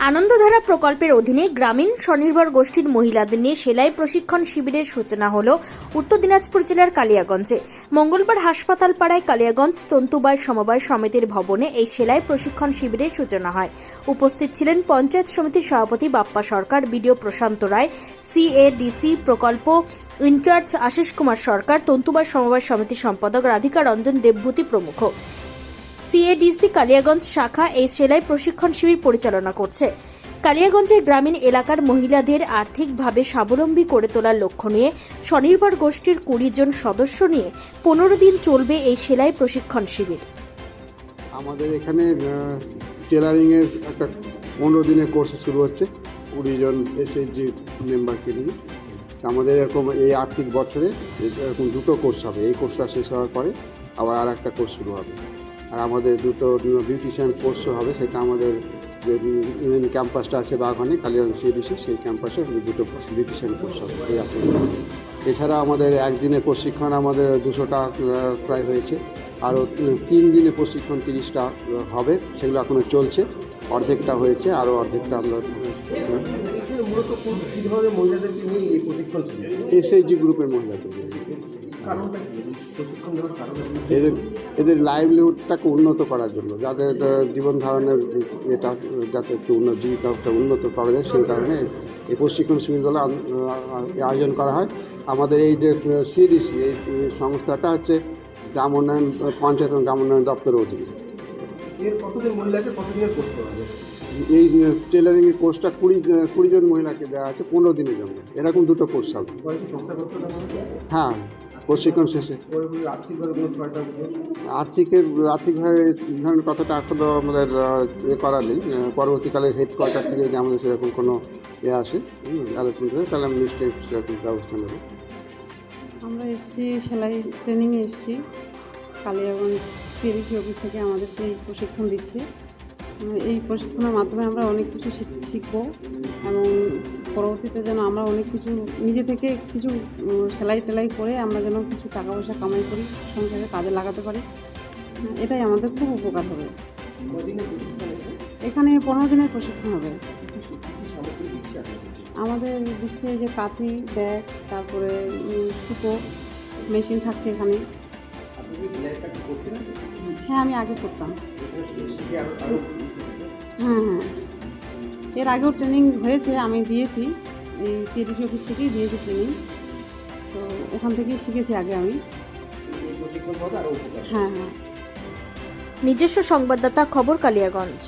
আনন্দধারা প্রকল্পের অধীনে গ্রামীণ স্বনির্ভর গোষ্ঠীর মহিলাদের নিয়ে সেলাই প্রশিক্ষণ শিবিরের সূচনা হল উত্তর দিনাজপুর জেলার কালিয়াগঞ্জে। মঙ্গলবার হাসপাতাল পাড়ায় কালিয়াগঞ্জ তন্তুবায় সমবায় সমিতির ভবনে এই সেলাই প্রশিক্ষণ শিবিরের সূচনা হয়। উপস্থিত ছিলেন পঞ্চায়েত সমিতির সভাপতি বাপ্পা সরকার, বিডিও প্রশান্ত রায়, সিএডিসি প্রকল্প ইনচার্জ আশিস কুমার সরকার, তন্তুবায় সমবায় সমিতির সম্পাদক রাধিকা রঞ্জন দেবভূতি প্রমুখ। সিএডিসি কালিয়াগঞ্জ শাখা এই সেলাই প্রশিক্ষণ শিবির পরিচালনা করছে। কালিয়াগঞ্জের গ্রামীণ এলাকার মহিলাদের আর্থিকভাবে স্বাবলম্বী করে তোলার লক্ষ্য নিয়ে স্বনির্ভর গোষ্ঠীর 20 জন সদস্য নিয়ে 15 দিন চলবে এই সেলাই প্রশিক্ষণ শিবির। আমাদের এখানে টেলারিং এর একটা 15 দিনের কোর্স শুরু হচ্ছে 20 জন এসএইচজি মেম্বারকে নিয়ে। আমাদের এরকম এই আর্থিক বছরে এরকম দুটো কোর্স হবে। এই কোর্সটা শেষ হওয়ার পরে আবার আর একটা কোর্স শুরু হবে। আর আমাদের দুটো বিউটিশিয়ান কোর্সও হবে, সেটা আমাদের যে মেন ক্যাম্পাসটা আছে বাগানে কালিয়াগঞ্জ সিএডিসি, সেই ক্যাম্পাসে দুটো বিউটিশিয়ান কোর্স হবে। এই আছে। এছাড়া আমাদের একদিনের প্রশিক্ষণ আমাদের 200টা প্রায় হয়েছে, আরও 3 দিনে প্রশিক্ষণ 30টা হবে, সেগুলো এখনও চলছে। অর্ধেকটা হয়েছে, আরও অর্ধেকটা আমরা এসএইচজি গ্রুপের মহিলাদের এদের লাইভলিহুডটাকে উন্নত করার জন্য, যাদের জীবন ধারণের এটা যাতে একটু জীবিকাটা উন্নত করা যায়, সেই কারণে এই প্রশিক্ষণ শিবিরগুলো আয়োজন করা হয়। আমাদের এই যে সিডিসি এই সংস্থাটা হচ্ছে গ্রাম উন্নয়ন পঞ্চায়েত এবং গ্রাম উন্নয়ন দপ্তরের অধীনে। এই টেলারিংয়ের কোর্সটা 20 জন মহিলাকে দেওয়া আছে 15 দিনের জন্য। এরকম দুটো কোর্স হবে। হ্যাঁ, প্রশিক্ষণ শেষে আর্থিকভাবে ধরনের কথাটা এখনও আমাদের করা নেই। পরবর্তীকালে হেডকোয়ার্টার থেকে যদি আমাদের সেরকম কোনো আসে আলোচনা করে, তাহলে আমি নিশ্চয়ই সেরকম ব্যবস্থা নেব। আমরা এসেছি সেলাই ট্রেনিংয়ে এসেছি কালিয়াগঞ্জ সিএডিসি অফিস থেকে আমাদের সেই প্রশিক্ষণ দিচ্ছে। এই প্রশিক্ষণের মাধ্যমে আমরা অনেক কিছু শিখবো এবং পরবর্তীতে যেন আমরা অনেক কিছু নিজে থেকে কিছু সেলাই টেলাই করে আমরা যেন কিছু টাকা পয়সা কামাই করি, সংসারে কাজে লাগাতে পারি। এটাই আমাদের খুব উপকার হবে। এখানে 15 দিনের প্রশিক্ষণ হবে। আমাদের দিচ্ছে যে কাঁচি, ব্যাগ, তারপরে সুতো মেশিন থাকছে এখানে। হ্যাঁ, আমি আগে করতাম। হ্যাঁ, এর আগেও ট্রেনিং হয়েছে, আমি দিয়েছি, এই সিএডিসি অফিস থেকেই দিয়েছি ট্রেনিং। তো ওখান থেকেই শিখেছি আগে আমি। হ্যাঁ। নিজস্ব সংবাদদাতা, খবর কালিয়াগঞ্জ।